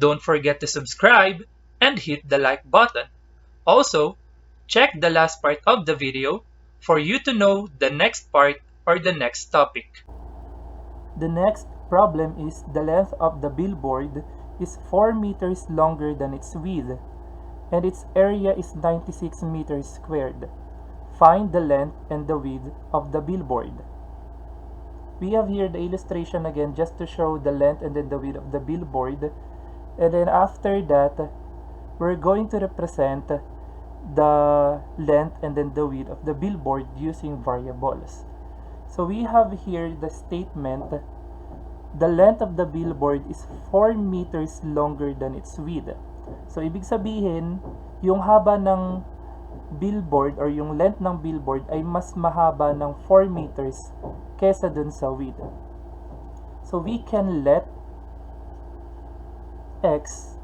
Don't forget to subscribe and hit the like button. Also, check the last part of the video for you to know the next part or the next topic. The next problem is the length of the billboard is 4 meters longer than its width, and its area is 96 meters squared. Find the length and the width of the billboard. We have here the illustration again just to show the length and then the width of the billboard. And then after that, we're going to represent the length and then the width of the billboard using variables. So we have here the statement, the length of the billboard is 4 meters longer than its width. So ibig sabihin, yung haba ng billboard or yung length ng billboard ay mas mahaba ng 4 meters kesa dun sa width. So we can let x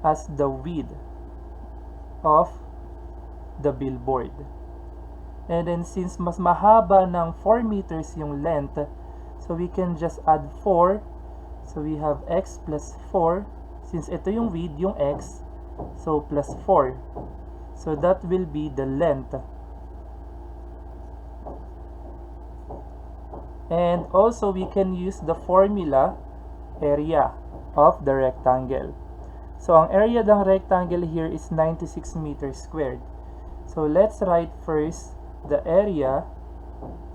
as the width of the billboard. And then since mas mahaba ng 4 meters yung length, so we can just add 4. So we have x plus 4. Since ito yung width, yung x, so plus 4. So that will be the length. And also we can use the formula area of the rectangle. So ang area ng rectangle here is 96 meters squared. So let's write first the area.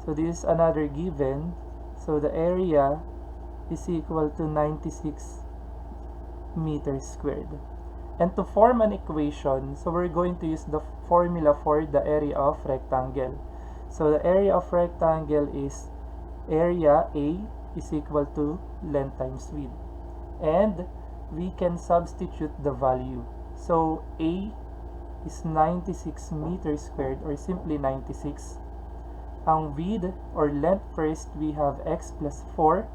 So this is another given. So the area is equal to 96 meters squared. And to form an equation, so we're going to use the formula for the area of rectangle. So the area of rectangle is area A is equal to length times width. And we can substitute the value. So A is 96 meters squared or simply 96. Ang width or length first, we have x plus 4.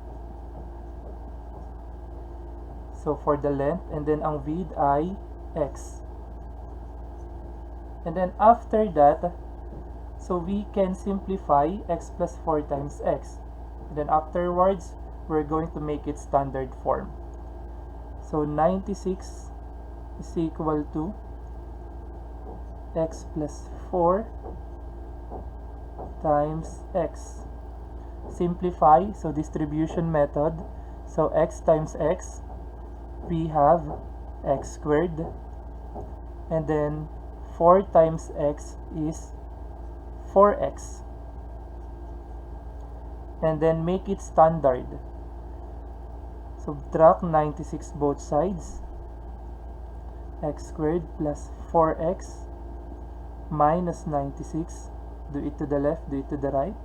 So for the length, and then ang width ay x. And then after that, so we can simplify x plus 4 times x. And then afterwards, we're going to make it standard form. So 96 is equal to x plus 4 times x. Simplify, so distribution method. So x times x, we have x squared. And then 4 times x is 4x. And then make it standard. Subtract 96 both sides. X squared plus 4x minus 96. Do it to the left, do it to the right.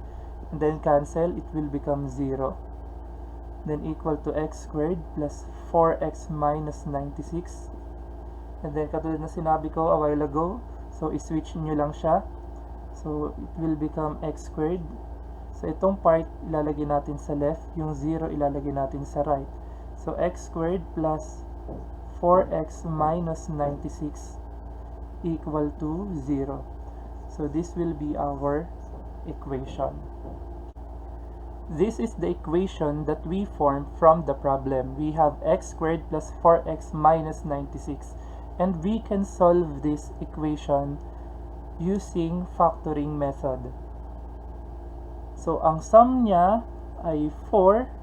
And then cancel, it will become 0. Then equal to x squared plus 4x minus 96. And then katulad na sinabi ko a while ago, so i-switch nyo lang siya. So it will become x squared. So itong part ilalagay natin sa left, yung 0 ilalagay natin sa right. So x squared plus 4x minus 96 equal to 0. So this will be our equation. This is the equation that we formed from the problem. We have x squared plus 4x minus 96. And we can solve this equation using factoring method. So ang sum niya ay 4.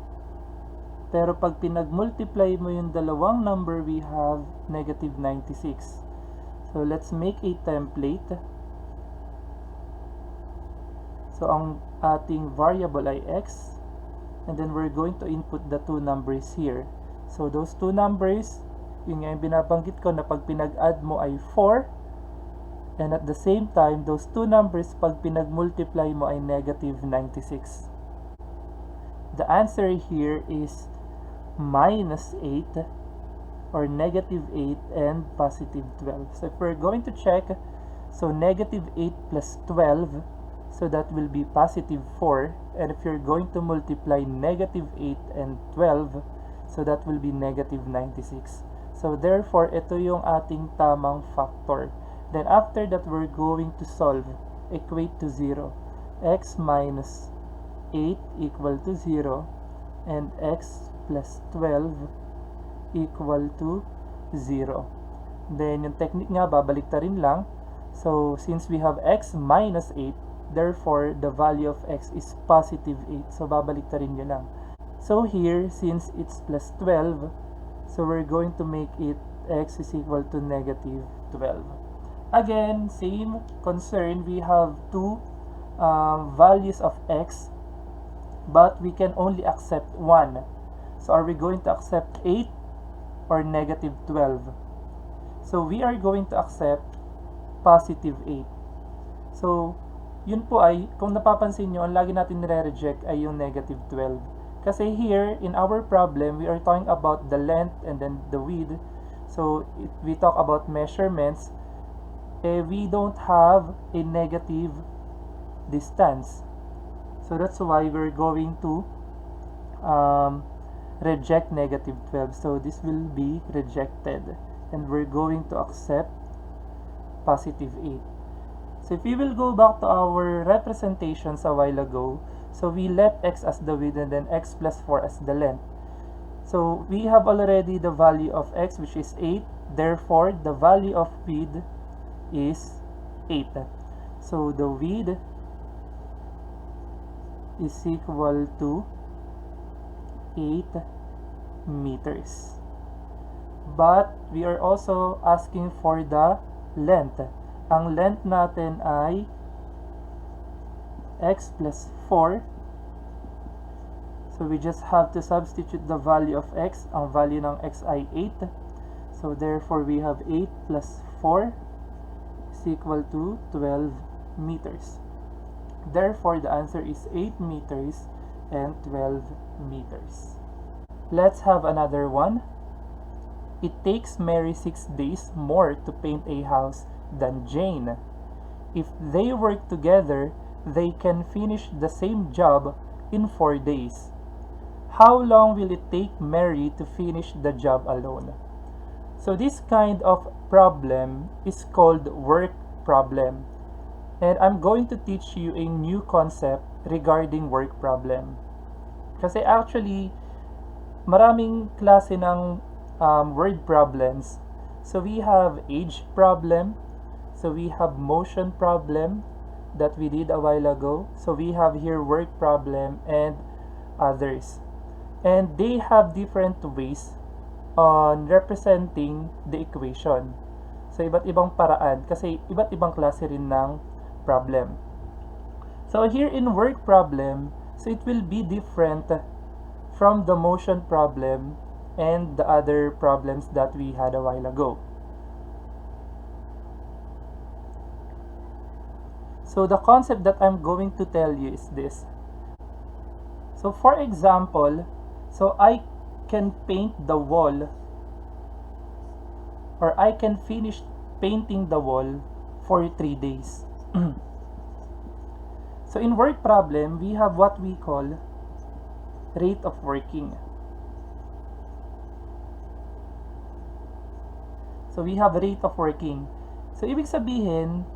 Pero pag pinag-multiply mo yung dalawang number, we have negative 96. So let's make a template. So ang ating variable ay x, and then we're going to input the two numbers here. So those two numbers, yung nga yung binabanggit ko na pag pinag-add mo ay 4, and at the same time, those two numbers pag pinag-multiply mo ay negative 96. The answer here is minus 8 or negative 8 and positive 12. So if we're going to check, so negative 8 plus 12, so that will be positive 4. And if you're going to multiply negative 8 and 12, so that will be negative 96. So therefore, ito yung ating tamang factor. Then after that, we're going to solve, equate to 0. X minus 8 equal to 0, and x plus 12 equal to 0. Then, yung technique nga, babalik ta rin lang. So, since we have x minus 8, therefore, the value of x is positive 8. So, babalik ta rin yun lang. So, here, since it's plus 12, so we're going to make it x is equal to negative 12. Again, same concern. We have two values of x, but we can only accept one. So, are we going to accept 8 or negative 12? So, we are going to accept positive 8. So, yun po ay, kung napapansin nyo, ang lagi natin nire-reject ay yung negative 12. Kasi here, in our problem, we are talking about the length and then the width. So, if we talk about measurements, we don't have a negative distance. So, that's why we're going to reject negative 12. So, this will be rejected. And we're going to accept positive 8. So if we will go back to our representations a while ago, so we let x as the width and then x plus 4 as the length. So we have already the value of x, which is 8. Therefore, the value of width is 8. So the width is equal to 8 meters. But we are also asking for the length. Ang length natin ay x plus 4. So we just have to substitute the value of x. Ang value ng x ay 8. So therefore we have 8 plus 4 is equal to 12 meters. Therefore the answer is 8 meters and 12 meters. Let's have another one. It takes Mary 6 days more to paint a house than Jane. If they work together, they can finish the same job in 4 days. How long will it take Mary to finish the job alone? So this kind of problem is called work problem. And I'm going to teach you a new concept regarding work problem. Kasi actually, maraming klase ng word problems. So we have age problem. So we have motion problem that we did a while ago. So we have here work problem and others. And they have different ways on representing the equation. So iba't ibang paraan kasi iba't ibang klase rin ng problem. So here in work problem, so it will be different from the motion problem and the other problems that we had a while ago. So the concept that I'm going to tell you is this. So for example, so I can paint the wall, or I can finish painting the wall for 3 days. So in work problem, we have what we call rate of working. So we have rate of working. So ibig sabihin,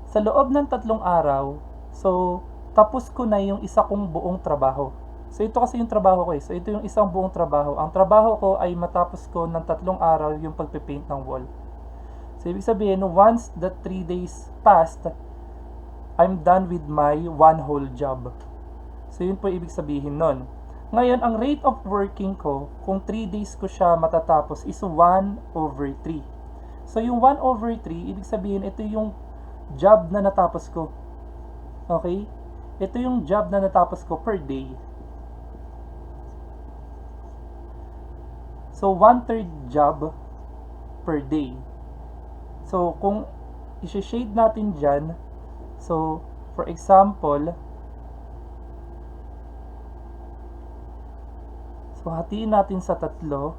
sa loob ng 3 araw, so tapos ko na yung isa kong buong trabaho. So ito kasi yung trabaho ko eh. So ito yung isang buong trabaho. Ang trabaho ko ay matapos ko ng 3 araw yung pagpipaint ng wall. So ibig sabihin, once the 3 days passed, I'm done with my one whole job. So yun po ibig sabihin nun. Ngayon, ang rate of working ko, kung 3 days ko siya matatapos, is 1/3. So yung 1/3, ibig sabihin, ito yung job na natapos ko. Okay? Ito yung job na natapos ko per day. So 1/3 job per day. So kung i-shade natin dyan, so for example, so hatiin natin sa 3.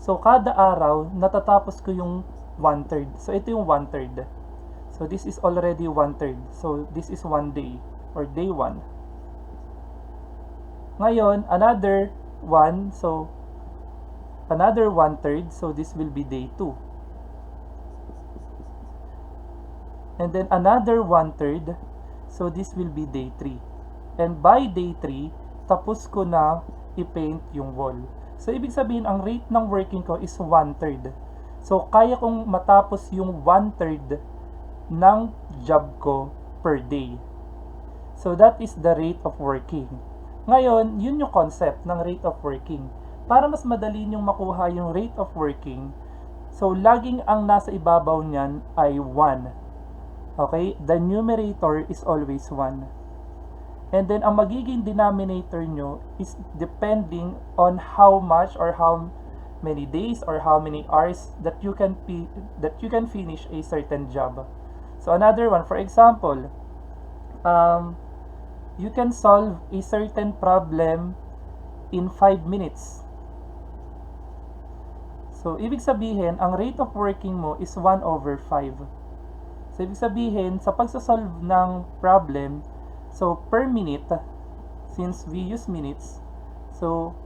So kada araw, natatapos ko yung 1/3. So ito yung 1/3. So this is already 1/3. So this is 1 day or day 1. Ngayon, another 1. So another 1/3. So this will be day 2. And then another 1/3. So this will be day 3. And by day 3, tapos ko na i-paint yung wall. So, ibig sabihin, ang rate ng working ko is 1/3. So, kaya kong matapos yung 1/3 ng job ko per day. So, that is the rate of working. Ngayon, yun yung concept ng rate of working. Para mas madali nyong makuha yung rate of working, so, laging ang nasa ibabaw niyan ay 1. Okay? The numerator is always 1. And then, ang magiging denominator nyo is depending on how much or how many days or how many hours that you can finish a certain job. So, another one, for example, you can solve a certain problem in 5 minutes. So, ibig sabihin, ang rate of working mo is 1/5. So, ibig sabihin, sa pagsasolve ng problem, so per minute, since we use minutes, so,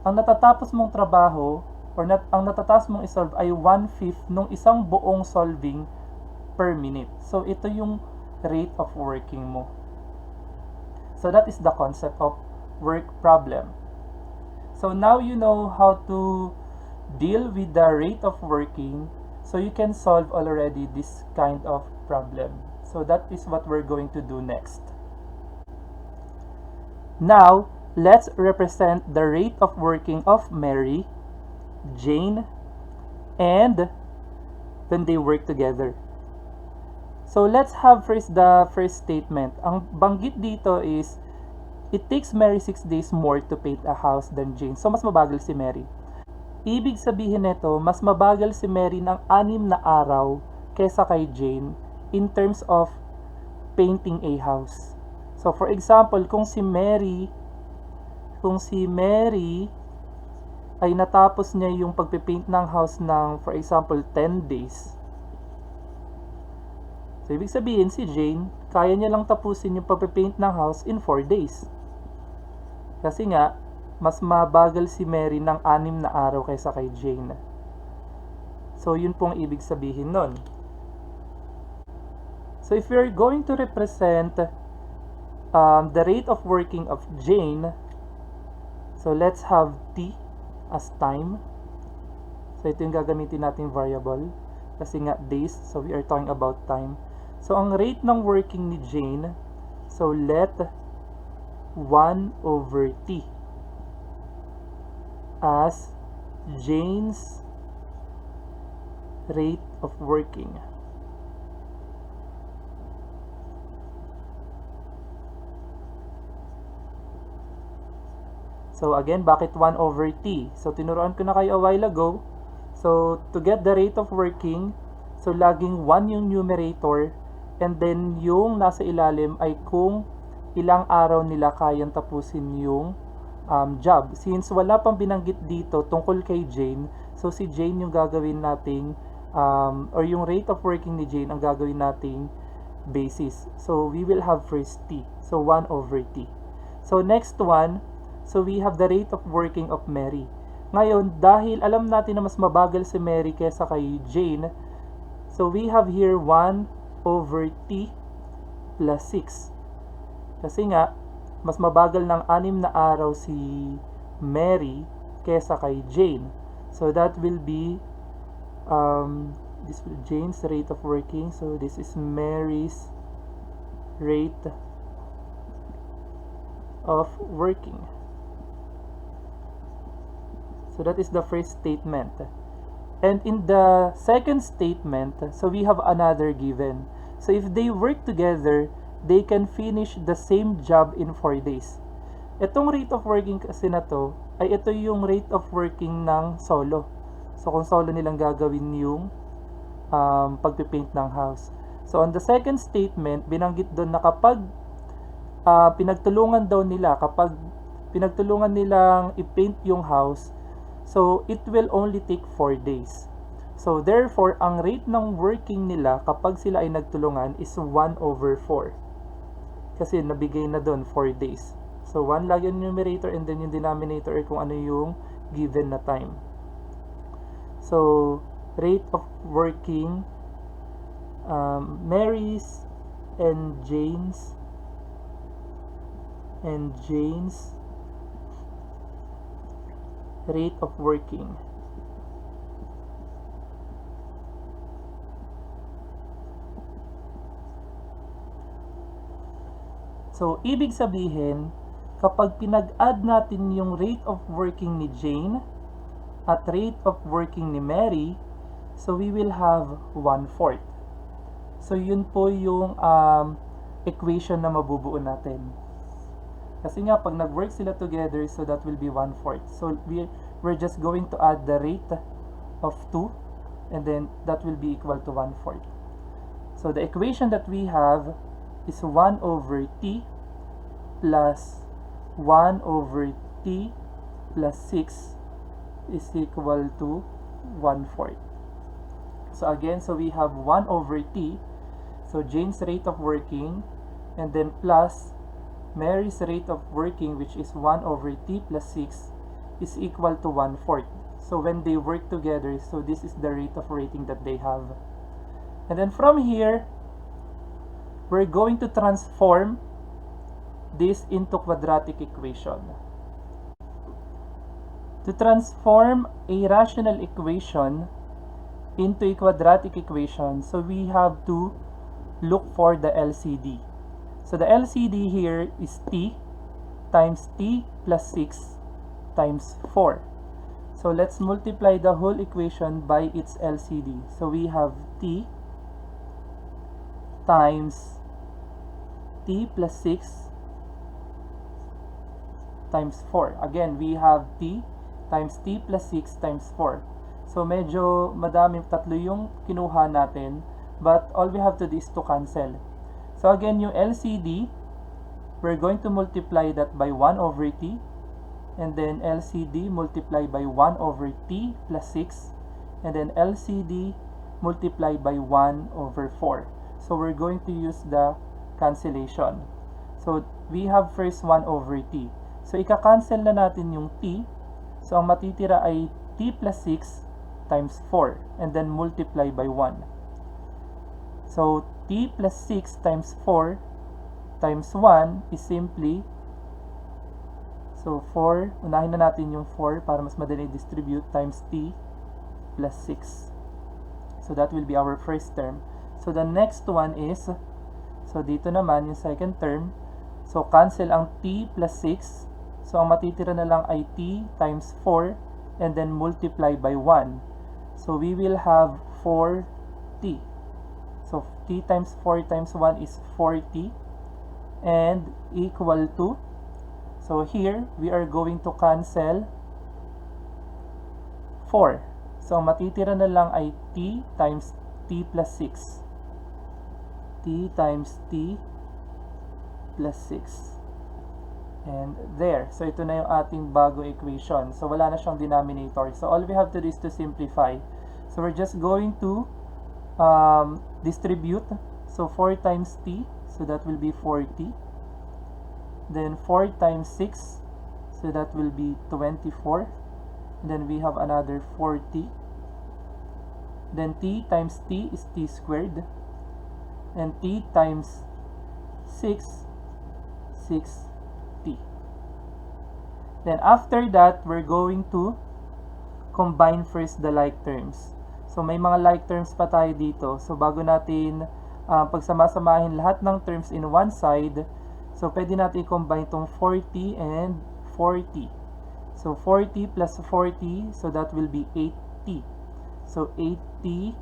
ang natatapos mong trabaho, or ang natatapos mong isolve ay 1/5 nung isang buong solving per minute. So, ito yung rate of working mo. So, that is the concept of work problem. So, now you know how to deal with the rate of working, so you can solve already this kind of problem. So, that is what we're going to do next. Now, let's represent the rate of working of Mary, Jane, and when they work together. So, let's have first the first statement. Ang banggit dito is, it takes Mary 6 days more to paint a house than Jane. So, mas mabagal si Mary. Ibig sabihin nito, mas mabagal si Mary ng 6 na araw kesa kay Jane in terms of painting a house. So, for example, kung si Mary ay natapos niya yung pagpipaint ng house ng, for example, 10 days. So, ibig sabihin, si Jane, kaya niya lang tapusin yung pagpipaint ng house in 4 days. Kasi nga, mas mabagal si Mary ng 6 na araw kaysa kay Jane. So, yun pong ibig sabihin nun. So, if we're going to represent the rate of working of Jane, so let's have T as time. So, ito yung gagamitin nating variable. Kasi nga days, so we are talking about time. So, ang rate ng working ni Jane, so let 1/T as Jane's rate of working. So again, bakit 1/T? So tinuruan ko na kayo a while ago. So to get the rate of working, so laging 1 yung numerator, and then yung nasa ilalim ay kung ilang araw nila kayang tapusin yung job. Since wala pang binanggit dito tungkol kay Jane, so si Jane yung gagawin nating or yung rate of working ni Jane ang gagawin nating basis. So we will have first T. So 1/T. So next one, so we have the rate of working of Mary. Ngayon, dahil alam natin na mas mabagal si Mary kesa kay Jane, so we have here 1/T plus 6. Kasi nga, mas mabagal ng 6 na araw si Mary kesa kay Jane. So that will be this will Jane's rate of working. So this is Mary's rate of working. So that is the first statement. And in the second statement, so we have another given. So if they work together, they can finish the same job in 4 days. Itong rate of working kasi na to, ay ito yung rate of working ng solo. So kung solo nilang gagawin yung pagpipaint ng house. So on the second statement, binanggit doon na kapag pinagtulungan nilang i-paint yung house, so it will only take 4 days. So therefore, ang rate ng working nila kapag sila ay nagtulungan is 1/4. Kasi nabigay na doon 4 days. So 1 lang yung numerator, and then yung denominator ay kung ano yung given na time. So rate of working Mary's and Jane's rate of working. So, ibig sabihin, kapag pinag-add natin yung rate of working ni Jane at rate of working ni Mary, so we will have 1/4. So, yun po yung equation na mabubuo natin. Kasi nga, pag nag-work sila together, so that will be 1/4. So, we're just going to add the rate of 2, and then that will be equal to 1/4. So, the equation that we have is 1 over t plus 1 over t plus 6 is equal to 1/4. So again, so we have 1 over t, so Jane's rate of working, and then plus Mary's rate of working, which is 1 over t plus 6 is equal to 1/4. So when they work together, so this is the rate of rating that they have. And then from here, we're going to transform this into quadratic equation. To transform a rational equation into a quadratic equation, so we have to look for the LCD. So the LCD here is t times t plus 6 times 4. So let's multiply the whole equation by its LCD. So we have t times t plus 6 times 4. Again, we have t times t plus 6 times 4. So medyo madaming tatlo yung kinuha natin, but all we have to do is to cancel. So again, yung LCD, we're going to multiply that by 1 over t, and then LCD multiply by 1 over t plus 6, and then LCD multiply by 1 over 4. So we're going to use the cancellation. So we have first 1 over t. So ika-cancel na natin yung t. So ang matitira ay t plus 6 times 4, and then multiply by 1. So t plus 6 times 4 times 1 is simply, so 4, unahin na natin yung 4 para mas madali distribute, times t plus 6. So that will be our first term. So the next one is, so dito naman yung second term, so cancel ang t plus 6. So ang matitira na lang ay t times 4, and then multiply by 1. So we will have 4t. So t times 4 times 1 is 4t, and equal to, so here we are going to cancel 4. So ang matitira na lang ay t times t plus 6. T times t plus 6. And there. So ito na yung ating bagong equation. So wala na siyang denominator. So all we have to do is to simplify. So we're just going to distribute. So 4 times t. So that will be 4t. Then 4 times 6. So that will be 24. And then we have another 4t. Then t times t is t squared. And t times 6, 6t. Then after that, we're going to combine first the like terms. So may mga like terms pa tayo dito. So bago natin pagsama-samahin lahat ng terms in one side, so pwede natin i-combine itong 4t and 4t. So 4t plus 4t, so that will be 8t. So 8t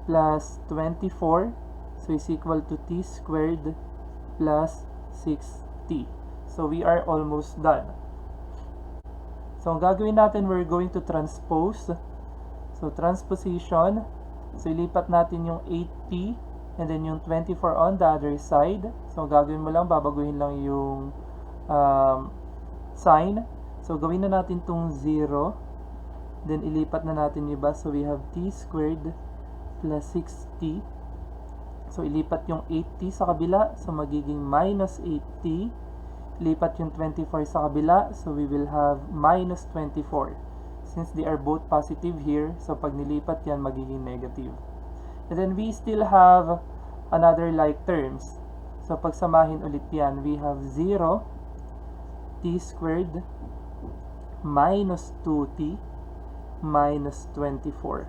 plus 24, so is equal to t squared plus 6t. So we are almost done. So ang gagawin natin, we're going to transpose. So transposition, so ilipat natin yung 8t and then yung 24 on the other side. So gagawin mo lang, babaguhin lang yung sign. So gawin na natin tong 0. Then ilipat na natin yung iba. So we have t squared plus 6t. So ilipat yung 8t sa kabila. So magiging minus 8t. Lipat yung 24 sa kabila, so we will have minus 24. Since they are both positive here, so pag nilipat yan, magiging negative. And then we still have another like terms. So pagsamahin ulit yan, we have 0, t squared minus 2t minus 24.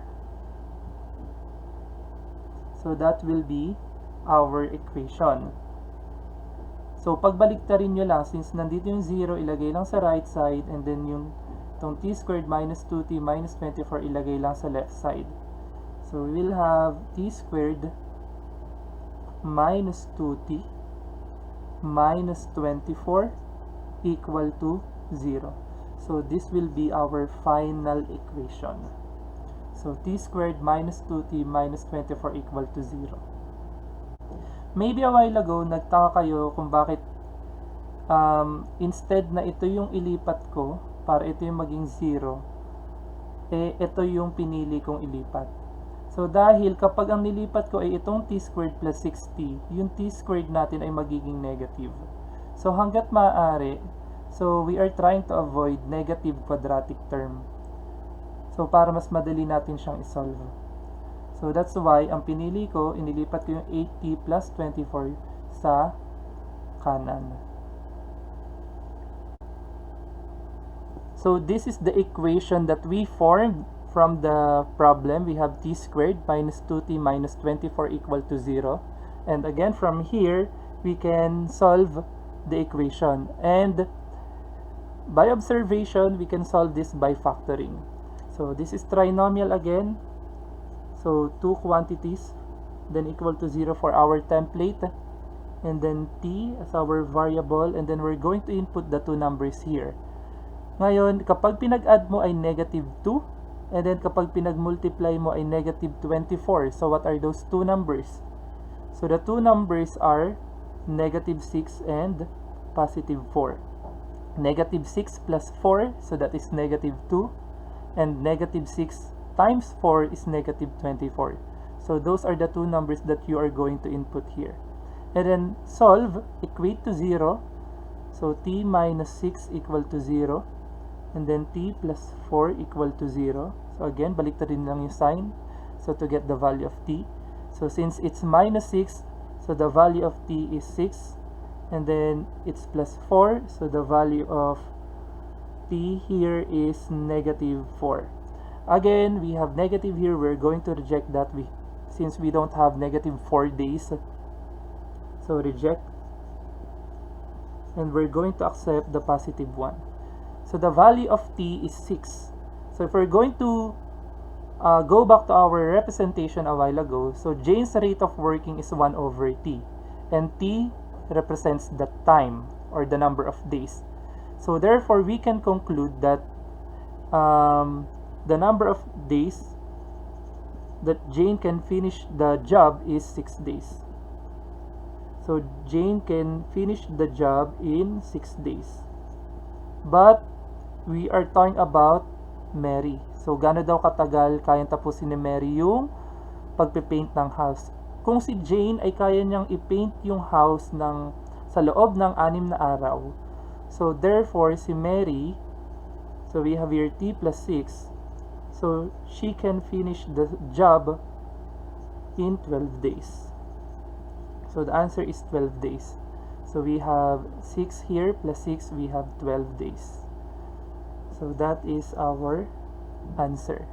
So that will be our equation. So pagbaliktarin nyo lang, since nandito yung 0, ilagay lang sa right side, and then yung itong t squared minus 2t minus 24, ilagay lang sa left side. So we will have t squared minus 2t minus 24 equal to 0. So this will be our final equation. So t squared minus 2t minus 24 equal to 0. Maybe a while ago, nagtaka kayo kung bakit instead na ito yung ilipat ko para ito yung maging 0, ito yung pinili kong ilipat. So dahil kapag ang nilipat ko ay itong t squared plus 6t, yung t squared natin ay magiging negative. So hanggat maaari, so we are trying to avoid negative quadratic term. So para mas madali natin siyang isolve. So that's why ang pinili ko, inilipat ko yung 8t plus 24 sa kanan. So this is the equation that we formed from the problem. We have t squared minus 2t minus 24 equal to 0. And again, from here, we can solve the equation. And by observation, we can solve this by factoring. So this is trinomial again. So two quantities, then equal to 0 for our template. And then t as our variable. And then we're going to input the two numbers here. Ngayon, kapag pinag-add mo ay negative 2, and then kapag pinag-multiply mo ay negative 24. So what are those two numbers? So the two numbers are negative 6 and positive 4. Negative 6 plus 4, so that is negative 2. And negative 6 times 4 is negative 24. So those are the two numbers that you are going to input here. And then solve, equate to 0. So t minus 6 equal to 0. And then t plus 4 equal to 0. So again, baliktarin lang yung sign. So to get the value of t. So since it's minus 6, so the value of t is 6. And then it's plus 4. So the value of t here is negative 4. Again, we have negative here. We're going to reject that since we don't have negative 4 days. So reject. And we're going to accept the positive 1. So the value of t is 6. So if we're going to go back to our representation a while ago, so Jane's rate of working is 1 over t. And t represents the time or the number of days. So therefore, we can conclude that the number of days that Jane can finish the job is 6 days. So Jane can finish the job in 6 days. But we are talking about Mary. So gaano daw katagal kayang tapusin ni Mary yung pagpipaint ng house? Kung si Jane ay kaya niyang i-paint yung house sa loob ng 6 na araw. So therefore, si Mary, so we have here t plus 6. So she can finish the job in 12 days. So the answer is 12 days. So we have 6 here plus 6, we have 12 days. So that is our answer.